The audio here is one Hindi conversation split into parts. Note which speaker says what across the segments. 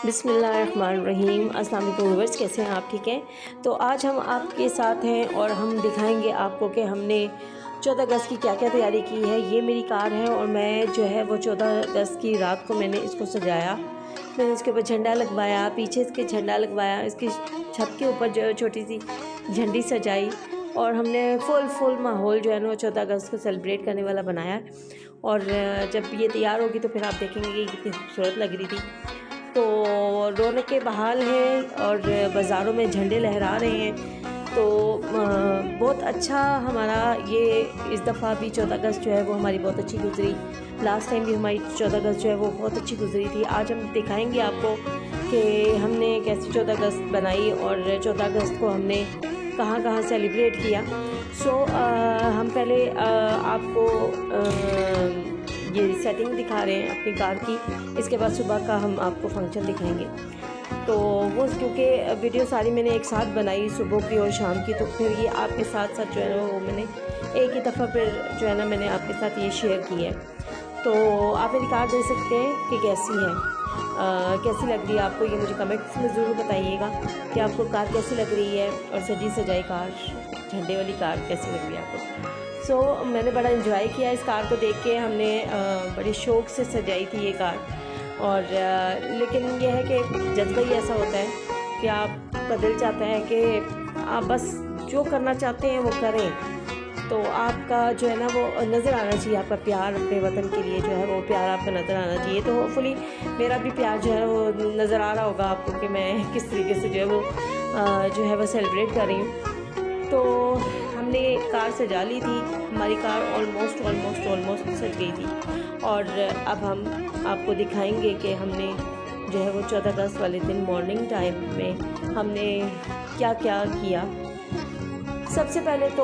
Speaker 1: बिस्मिल्लाहिर्रहमानिर्रहीम। अस्सलाम वालेकुम व्यूअर्स, कैसे हैं आप? ठीक हैं। तो आज हम आपके साथ हैं और हम दिखाएंगे आपको कि हमने 14 अगस्त की क्या क्या तैयारी की है। ये मेरी कार है और मैं जो है वो 14 अगस्त की रात को मैंने इसको सजाया। मैंने इसके ऊपर झंडा लगवाया, पीछे इसके झंडा लगवाया, इसकी छत के ऊपर जो छोटी सी झंडी सजाई और हमने फुल माहौल जो है ना 14 अगस्त को सेलिब्रेट करने वाला बनाया। और जब ये तैयार होगी तो फिर आप देखेंगे कि कितनी खूबसूरत लग रही थी। तो रौनकें बहाल हैं और बाज़ारों में झंडे लहरा रहे हैं। तो बहुत अच्छा हमारा ये इस दफ़ा भी 14 अगस्त जो है वो हमारी बहुत अच्छी गुजरी। लास्ट टाइम भी हमारी 14 अगस्त जो है वो बहुत अच्छी गुजरी थी। आज हम दिखाएंगे आपको कि हमने कैसे 14 अगस्त बनाई और 14 अगस्त को हमने कहाँ कहाँ सेलिब्रेट किया। हम पहले आपको ये सेटिंग दिखा रहे हैं अपनी कार की। इसके बाद सुबह का हम आपको फंक्शन दिखाएंगे। तो वो क्योंकि वीडियो सारी मैंने एक साथ बनाई, सुबह की और शाम की, तो फिर ये आपके साथ साथ जो है ना वो मैंने एक ही दफ़ा फिर जो है ना मैंने आपके साथ ये शेयर की है। तो आप मेरी कार देख सकते हैं कि कैसी है, कैसी लग रही है आपको। ये मुझे कमेंट्स में ज़रूर बताइएगा कि आपको कार कैसी लग रही है और सजी सजाई कार, झंडे वाली कार कैसी लग रही है आपको। मैंने बड़ा इन्जॉय किया इस कार को देख के। हमने बड़े शौक़ से सजाई थी ये कार। और लेकिन यह है कि जज्बा ही ऐसा होता है कि आपका दिल चाहता है कि आप बस जो करना चाहते हैं वो करें। तो आपका जो है ना वो नज़र आना चाहिए, आपका प्यार अपने वतन के लिए जो है वो प्यार आपका नज़र आना चाहिए। तो होपफुली मेरा भी प्यार जो है वो नज़र आ रहा होगा आपको कि मैं किस तरीके से जो है वो सेलिब्रेट कर रही हूँ। तो हमने कार सजा ली थी, हमारी कार ऑलमोस्ट सज गई थी। और अब हम आपको दिखाएंगे कि हमने जो है वो 14 अगस्त वाले दिन मॉर्निंग टाइम में हमने क्या क्या किया। सबसे पहले तो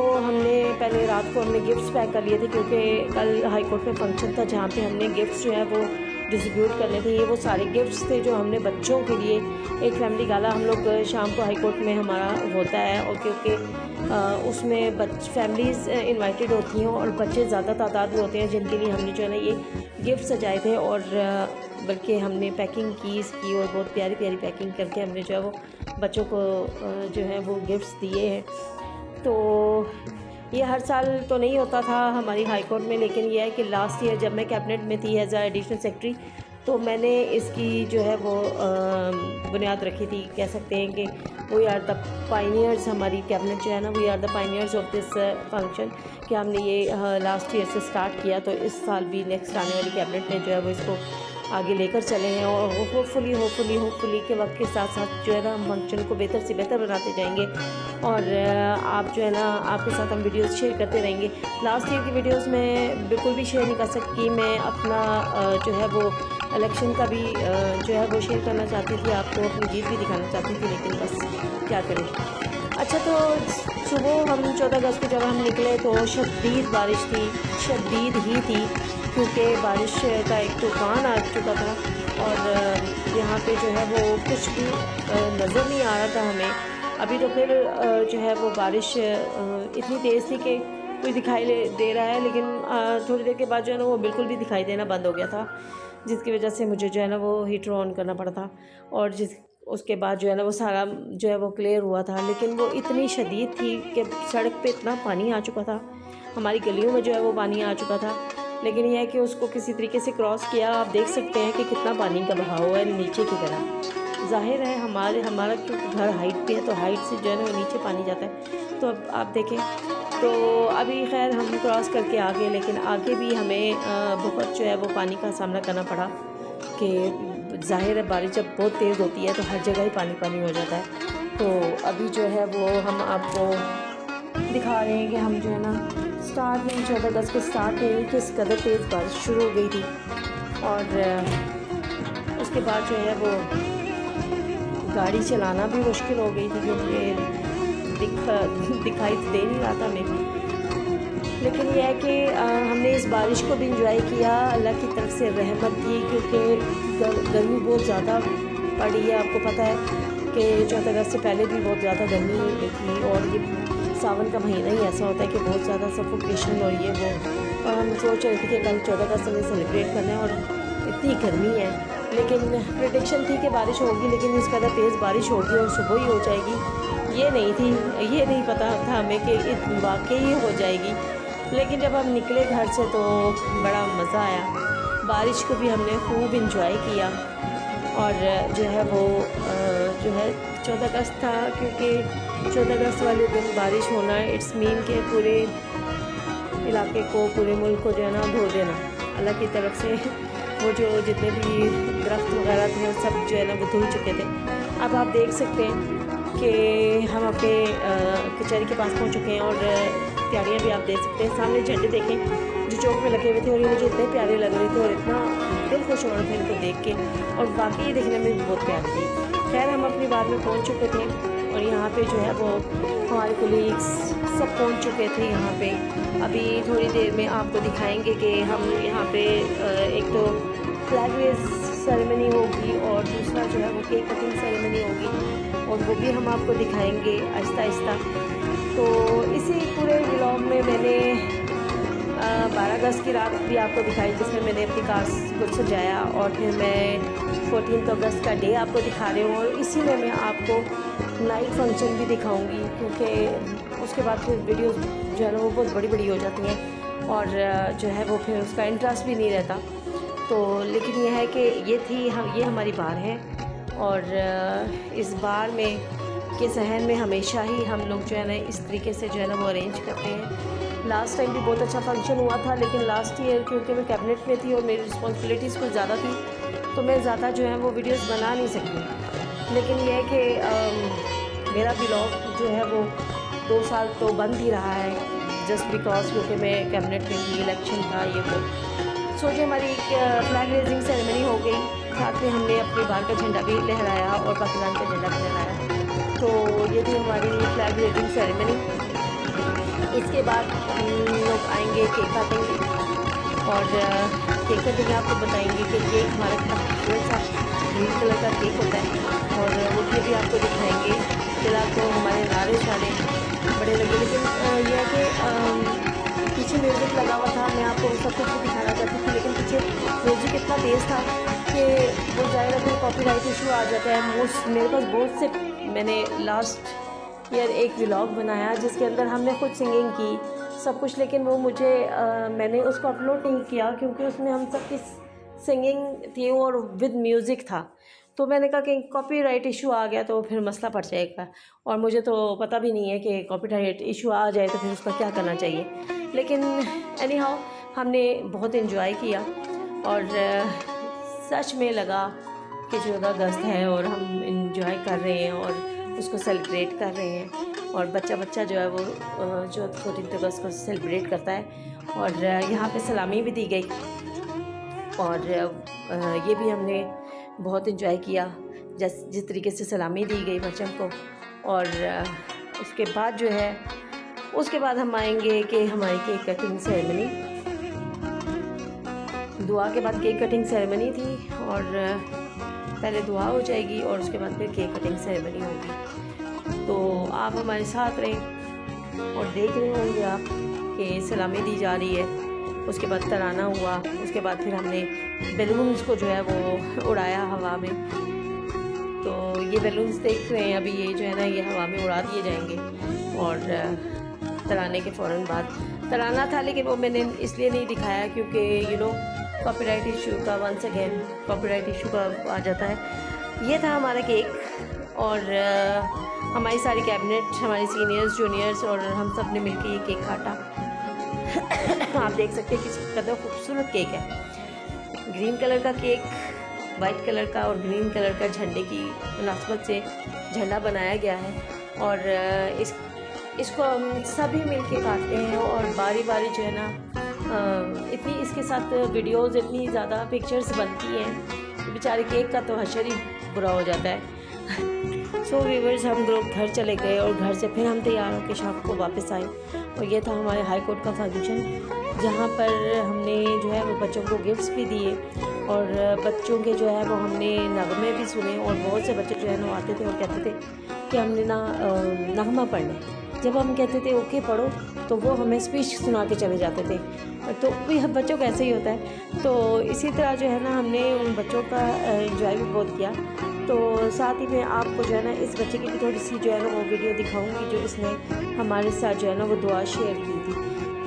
Speaker 1: पहले रात को हमने गिफ्ट्स पैक कर लिए थे, क्योंकि कल हाई कोर्ट में फंक्शन था जहाँ पे हमने गिफ्ट्स जो है वो डिस्ट्रीब्यूट करने थे। ये वो सारे गिफ्ट्स थे जो हमने बच्चों के लिए, एक फैमिली गाला हम लोग शाम को हाई कोर्ट में हमारा होता है, और क्योंकि उसमें फैमिलीज़ इनवाइटेड होती हैं और बच्चे ज़्यादा तादाद में होते हैं, जिनके लिए हमने जो है ना ये गिफ्ट सजाए थे। और बल्कि हमने पैकिंग की इसकी, और बहुत प्यारी प्यारी पैकिंग करके हमने जो है वो बच्चों को जो है वो गिफ्ट्स दिए हैं। तो ये हर साल तो नहीं होता था हमारी हाई कोर्ट में, लेकिन यह है कि लास्ट ईयर जब मैं कैबिनेट में थी एज एडिशनल सेक्रेटरी, तो मैंने इसकी जो है वो बुनियाद रखी थी। कह सकते हैं कि वी आर द पायनियर्स, हमारी कैबिनेट जो है ना we are the pioneers of this function, कि हमने ये लास्ट ईयर से स्टार्ट किया। तो इस साल भी नेक्स्ट आने वाली कैबिनेट में जो है वो इसको आगे लेकर चले हैं, और होपफुली के वक्त के साथ साथ जो है ना हम फंक्शन को बेहतर से बेहतर बनाते जाएंगे। और आप जो है ना आपके साथ हम वीडियोस शेयर करते रहेंगे। लास्ट ईयर की वीडियोस में बिल्कुल भी शेयर नहीं कर सकती, मैं अपना जो है वो इलेक्शन का भी जो है वो शेयर करना चाहती थी, आपको अपनी जीत भी दिखाना चाहती थी, लेकिन बस क्या करें। अच्छा, तो सुबह हम 14 अगस्त को जब हम निकले तो शदीद बारिश थी, शदीद ही थी, क्योंकि बारिश का एक तूफ़ान आ चुका था। और यहाँ पे जो है वो कुछ भी नज़र नहीं आ रहा था हमें। अभी तो फिर जो है वो बारिश इतनी तेज़ थी कि कोई दिखाई दे रहा है, लेकिन थोड़ी देर के बाद जो है ना वो बिल्कुल भी दिखाई देना बंद हो गया था, जिसकी वजह से मुझे जो है ना वो हीटर ऑन करना पड़ा था। और उसके बाद जो है ना वो सारा जो है वो क्लियर हुआ था, लेकिन वो इतनी शदीद थी कि सड़क पे इतना पानी आ चुका था, हमारी गलियों में जो है वो पानी आ चुका था। लेकिन यह है कि उसको किसी तरीके से क्रॉस किया। आप देख सकते हैं कि कितना पानी का बहाव है नीचे की तरफ। ज़ाहिर है हमारा क्योंकि घर हाइट पे है, तो हाइट से जो है ना वो नीचे पानी जाता है। तो अब आप देखें, तो अभी खैर हम क्रॉस करके आ गए, लेकिन आगे भी हमें बहुत जो है वो पानी का सामना करना पड़ा, कि ज़ाहिर है बारिश जब बहुत तेज़ होती है तो हर जगह ही पानी हो जाता है। तो अभी जो है वो हम आपको दिखा रहे हैं कि हम जो है ना स्टार्ट में 14 अगस्त को स्टार्ट में किस कदर तेज़ बारिश शुरू हो गई थी। और उसके बाद जो है वो गाड़ी चलाना भी मुश्किल हो गई थी, क्योंकि दिखाई दे नहीं रहा था हमें। लेकिन यह है कि हमने इस बारिश को भी इंजॉय किया, अल्लाह की तरफ से रहमत थी, क्योंकि गर्मी बहुत ज़्यादा पड़ी है। आपको पता है कि 14 अगस्त से पहले भी बहुत ज़्यादा गर्मी थी, और ये सावन का महीना ही ऐसा होता है कि बहुत ज़्यादा सफोकेशन और ये वो। और हम सोच रहे थे कि कल 14 अगस्त हमें सेलिब्रेट करना है, और इतनी गर्मी है लेकिन प्रेडिक्शन थी कि बारिश होगी, लेकिन इस कदर तेज़ बारिश होगी और सुबह ही हो जाएगी ये नहीं पता था हमें कि वाकई ही हो जाएगी। लेकिन जब हम निकले घर से तो बड़ा मज़ा आया, बारिश को भी हमने खूब इंजॉय किया। और जो है वो जो है 14 अगस्त था, क्योंकि 14 अगस्त वाले दिन बारिश होना इट्स मीन के पूरे इलाके को, पूरे मुल्क को जो है ना धो देना अल्लाह की तरफ से। वो जो जितने भी दरख्त वगैरह थे सब जो है ना वो धुल चुके थे। अब आप देख सकते हैं कि हम अपने कचहरी के पास पहुंच चुके हैं और तैयारियां भी आप देख सकते हैं। सामने झंडे देखें जो चौक में लगे हुए थे और ये मुझे इतने प्यारे लग रहे थे और इतना दिल खुश हो रहा था इनको देख के, और वाकई ये देखने में भी बहुत प्यारी थी। खैर हम अपनी बात में पहुँच चुके थे और यहाँ पे जो है वो हमारे कोलीग्स सब पहुँच चुके थे यहाँ पे। अभी थोड़ी देर में आपको दिखाएंगे कि हम यहाँ पे एक तो फ्लैग रेज सेरेमनी होगी और दूसरा जो है वो केक कटिंग सेरेमनी होगी, और वो भी हम आपको दिखाएंगे आहिस्ता आहिस्ता। तो इसी पूरे व्लॉग में मैंने 12 अगस्त की रात भी आपको दिखाई, जिसमें मैंने अपनी कार को सजाया, और फिर मैं 14 अगस्त का डे आपको दिखा रही हूँ, और इसी में मैं आपको नाइट फंक्शन भी दिखाऊंगी, क्योंकि उसके बाद फिर वीडियोस जो है ना वो बहुत बड़ी बड़ी हो जाती हैं और जो है वो फिर उसका इंटरेस्ट भी नहीं रहता। तो लेकिन यह है कि ये हमारी बार है, और इस बार में के सहन में हमेशा ही हम लोग जो है ना इस तरीके से जो है ना वो अरेंज करते हैं। लास्ट टाइम भी बहुत अच्छा फंक्शन हुआ था, लेकिन लास्ट ईयर क्योंकि मैं कैबिनेट में थी और मेरी रिस्पॉन्सिबिलिटीज़ कुछ ज़्यादा थी तो मैं ज़्यादा जो है वो वीडियोस बना नहीं सकी। लेकिन यह है कि मेरा व्लॉग जो है वो 2 साल तो बंद ही रहा है, जस्ट बिकॉज क्योंकि मैं कैबिनेट में थी, इलेक्शन था, ये वो। सोचिए हमारी फ्लैग रेजिंग सेरेमनी हो गई, साथ में हमने अपनी बार का झंडा भी लहराया और पाकिस्तान का झंडा भी लहराया। तो ये थी हमारी फ्लैग रेजिंग सेरेमनी। इसके बाद हम लोग आएंगे केक काटेंगे, और केक कटिंग आपको बताएंगे कि केक हमारा कितना खूबसूरत सा ग्रीन कलर का केक होता है, और वो भी आपको दिखाएंगे। फिलहाल तो हमारे नारे शारे बड़े लगे, लेकिन यह है कि पीछे म्यूज़िक लगा हुआ था, मैं आपको सब कुछ भी दिखाना चाहती थी, लेकिन पीछे म्यूज़िक इतना तेज़ था कि वो ज़ाहिर है कॉपीराइट इशू आ जाता है। मेरे पास बहुत से, मैंने लास्ट ईयर एक व्लॉग बनाया जिसके अंदर हमने खुद सिंगिंग की सब कुछ, लेकिन वो मुझे मैंने उसको अपलोड नहीं किया क्योंकि उसमें हम सब की सिंगिंग थी और विद म्यूज़िक था। तो मैंने कहा कि कॉपीराइट इशू आ गया तो फिर मसला पड़ जाएगा, और मुझे तो पता भी नहीं है कि कॉपीराइट इशू आ जाए तो फिर उसका क्या करना चाहिए। लेकिन एनी हाउ हमने बहुत इन्जॉय किया, और सच में लगा कि 14 अगस्त है और हम इन्जॉय कर रहे हैं और उसको सेलिब्रेट कर रहे हैं, और बच्चा जो है वो जो 14 अगस्त को सेलिब्रेट करता है। और यहाँ पे सलामी भी दी गई, और ये भी हमने बहुत इन्जॉय किया जिस तरीके से सलामी दी गई बच्चों को। और उसके बाद जो है उसके बाद हम आएंगे कि हमारी केक कटिंग सेरेमनी, दुआ के बाद केक कटिंग सेरेमनी थी, और पहले दुआ हो जाएगी और उसके बाद फिर केक कटिंग सेरेमनी होगी। तो आप हमारे साथ रहें और देख रहे होंगे आप कि सलामी दी जा रही है, उसके बाद तराना हुआ, उसके बाद फिर हमने बैलून्स को जो है वो उड़ाया हवा में। तो ये बैलून्स देख रहे हैं अभी, ये जो है ना ये हवा में उड़ा दिए जाएंगे, और तराने के फ़ौरन बाद तराना था, लेकिन वो मैंने इसलिए नहीं दिखाया क्योंकि कॉपीराइट इशू का वंस अगेन कॉपीराइट इशू का आ जाता है। ये था हमारा केक, और हमारी सारी कैबिनेट, हमारे सीनियर्स जूनियर्स और हम सब ने मिलकर ये केक काटा। आप देख सकते हैं किस कदर खूबसूरत केक है। ग्रीन कलर का केक, वाइट कलर का और ग्रीन कलर का झंडे की मुनासबत से झंडा बनाया गया है, और इसको हम सभी मिल के काटते हैं, और बारी बारी जो है ना इतनी इसके साथ वीडियोस, इतनी ज़्यादा पिक्चर्स बनती हैं कि बेचारे केक का तो हशर ही बुरा हो जाता है। सो व्यूअर्स, हम लोग घर चले गए और घर से फिर हम तैयार होकर शाम को वापस आए, और ये था हमारे हाई कोर्ट का फंक्शन, जहाँ पर हमने जो है वो बच्चों को गिफ्ट्स भी दिए, और बच्चों के जो है वो हमने नगमे भी सुने, और बहुत से बच्चे जो है ना आते थे और कहते थे कि हमने ना नगमा पढ़ना है। जब हम कहते थे ओके पढ़ो, तो वो हमें स्पीच सुना के चले जाते थे। तो भी हम बच्चों का ऐसे ही होता है। तो इसी तरह जो है ना हमने उन बच्चों का एंजॉय भी बहुत किया। तो साथ ही मैं आपको जो है ना इस बच्चे की भी थोड़ी सी जो है ना वो वीडियो दिखाऊंगी जो इसने हमारे साथ जो है ना वो दुआ शेयर की थी।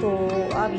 Speaker 1: तो आप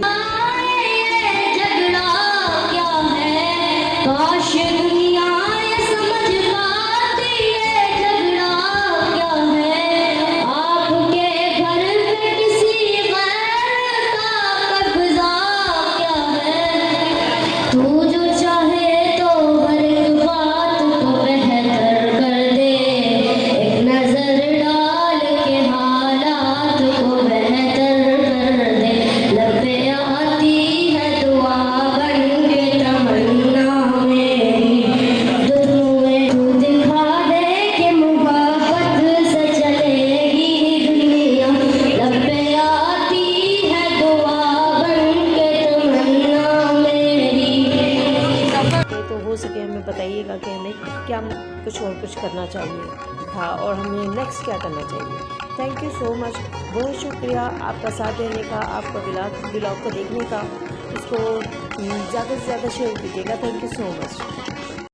Speaker 1: सके हमें बताइएगा कि हमें क्या कुछ करना चाहिए था और हमें नेक्स्ट क्या करना चाहिए। थैंक यू सो मच, बहुत शुक्रिया आपका साथ देने का, आपका ब्लॉग को देखने का। इसको ज़्यादा से ज़्यादा शेयर कीजिएगा। Thank you so much.